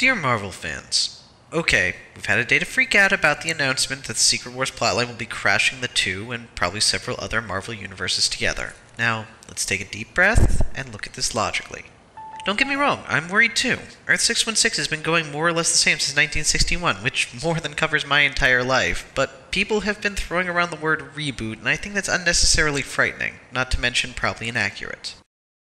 Dear Marvel fans, okay, we've had a day to freak out about the announcement that the Secret Wars plotline will be crashing the two and probably several other Marvel universes together. Now, let's take a deep breath and look at this logically. Don't get me wrong, I'm worried too. Earth 616 has been going more or less the same since 1961, which more than covers my entire life, but people have been throwing around the word reboot, and I think that's unnecessarily frightening, not to mention probably inaccurate.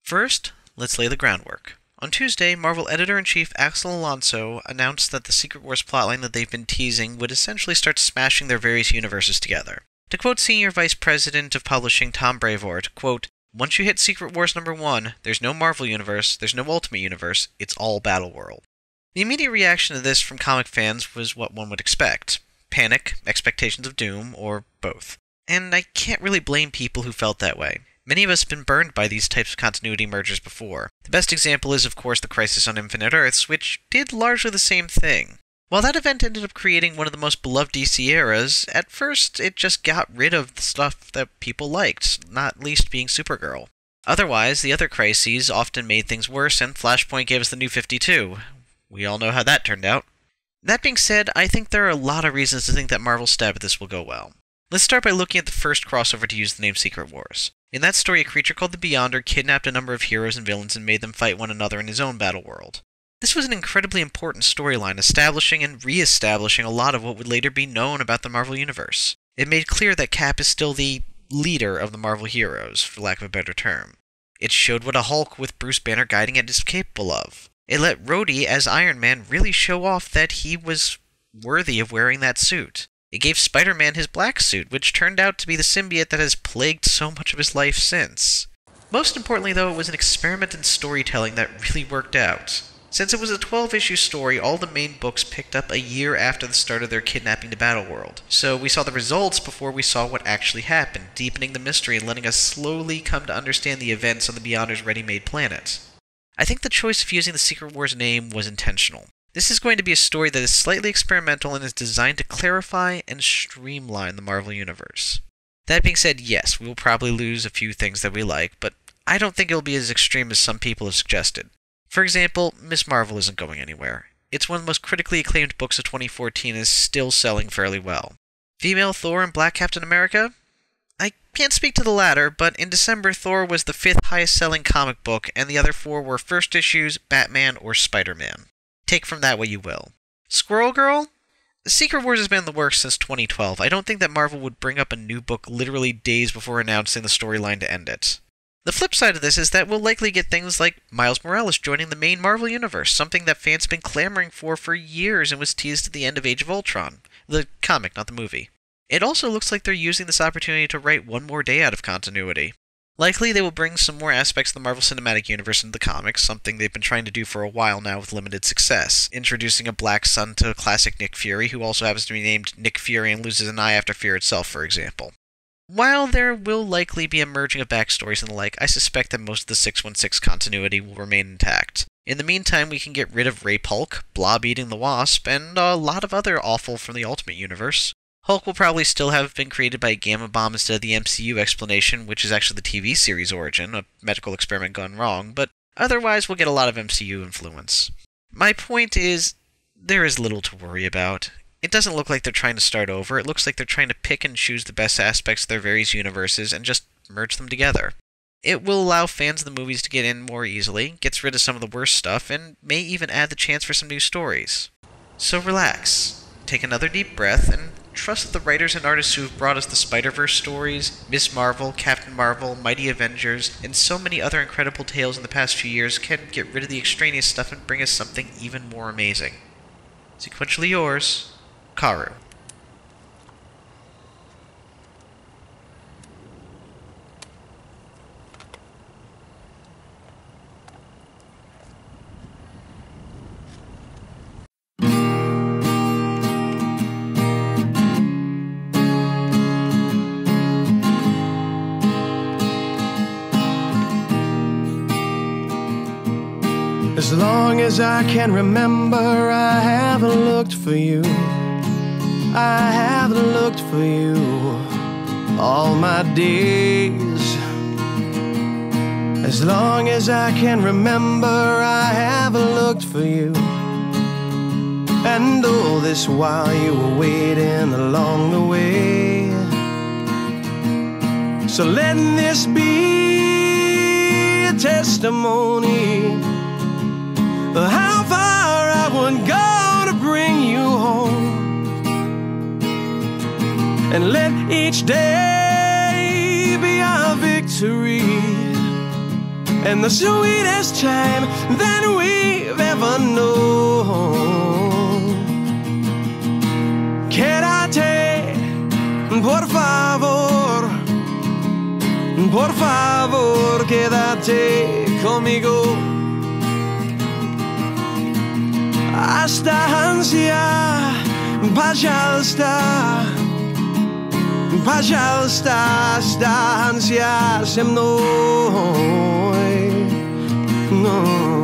First, let's lay the groundwork. On Tuesday, Marvel Editor-in-Chief Axel Alonso announced that the Secret Wars plotline that they've been teasing would essentially start smashing their various universes together. To quote Senior Vice President of Publishing Tom Brevoort, quote, "Once you hit Secret Wars number 1, there's no Marvel Universe, there's no Ultimate Universe, it's all Battle World." The immediate reaction to this from comic fans was what one would expect. Panic, expectations of doom, or both. And I can't really blame people who felt that way. Many of us have been burned by these types of continuity mergers before. The best example is, of course, the Crisis on Infinite Earths, which did largely the same thing. While that event ended up creating one of the most beloved DC eras, at first it just got rid of the stuff that people liked, not least being Supergirl. Otherwise, the other crises often made things worse, and Flashpoint gave us the New 52. We all know how that turned out. That being said, I think there are a lot of reasons to think that Marvel's stab at this will go well. Let's start by looking at the first crossover to use the name Secret Wars. In that story, a creature called the Beyonder kidnapped a number of heroes and villains and made them fight one another in his own battle world. This was an incredibly important storyline, establishing and re-establishing a lot of what would later be known about the Marvel Universe. It made clear that Cap is still the leader of the Marvel heroes, for lack of a better term. It showed what a Hulk with Bruce Banner guiding it is capable of. It let Rhodey, as Iron Man, really show off that he was worthy of wearing that suit. It gave Spider-Man his black suit, which turned out to be the symbiote that has plagued so much of his life since. Most importantly, though, it was an experiment in storytelling that really worked out. Since it was a 12-issue story, all the main books picked up a year after the start of their kidnapping to Battleworld. So we saw the results before we saw what actually happened, deepening the mystery and letting us slowly come to understand the events on the Beyonder's ready-made planet. I think the choice of using the Secret Wars name was intentional. This is going to be a story that is slightly experimental and is designed to clarify and streamline the Marvel Universe. That being said, yes, we will probably lose a few things that we like, but I don't think it will be as extreme as some people have suggested. For example, Ms. Marvel isn't going anywhere. It's one of the most critically acclaimed books of 2014 and is still selling fairly well. Female Thor and Black Captain America? I can't speak to the latter, but in December, Thor was the 5th highest-selling comic book, and the other 4 were first issues, Batman, or Spider-Man. Take from that what you will. Squirrel Girl? Secret Wars has been in the works since 2012. I don't think that Marvel would bring up a new book literally days before announcing the storyline to end it. The flip side of this is that we'll likely get things like Miles Morales joining the main Marvel Universe, something that fans have been clamoring for years and was teased at the end of Age of Ultron. The comic, not the movie. It also looks like they're using this opportunity to write one more day out of continuity. Likely they will bring some more aspects of the Marvel Cinematic Universe into the comics, something they've been trying to do for a while now with limited success, introducing a black son to classic Nick Fury, who also happens to be named Nick Fury and loses an eye after Fear itself, for example. While there will likely be a merging of backstories and the like, I suspect that most of the 616 continuity will remain intact. In the meantime, we can get rid of Ray Hulk, Blob eating the Wasp, and a lot of other awful from the Ultimate Universe. Hulk will probably still have been created by a gamma bomb instead of the MCU explanation, which is actually the TV series origin, a medical experiment gone wrong, but otherwise we'll get a lot of MCU influence. My point is, there is little to worry about. It doesn't look like they're trying to start over, it looks like they're trying to pick and choose the best aspects of their various universes and just merge them together. It will allow fans of the movies to get in more easily, gets rid of some of the worst stuff, and may even add the chance for some new stories. So relax, take another deep breath, and trust that the writers and artists who have brought us the Spider-Verse stories, Ms. Marvel, Captain Marvel, Mighty Avengers, and so many other incredible tales in the past few years can get rid of the extraneous stuff and bring us something even more amazing. Sequentially yours, Karu. As long as I can remember, I haven't looked for you. I haven't looked for you all my days. As long as I can remember, I haven't looked for you. And all this while you were waiting along the way. So let this be a testimony of how far I would go to bring you home. And let each day be our victory and the sweetest time that we've ever known. Quédate, por favor, por favor, quédate conmigo. Останься, пожалуйста, пожалуйста, останься со мной. No.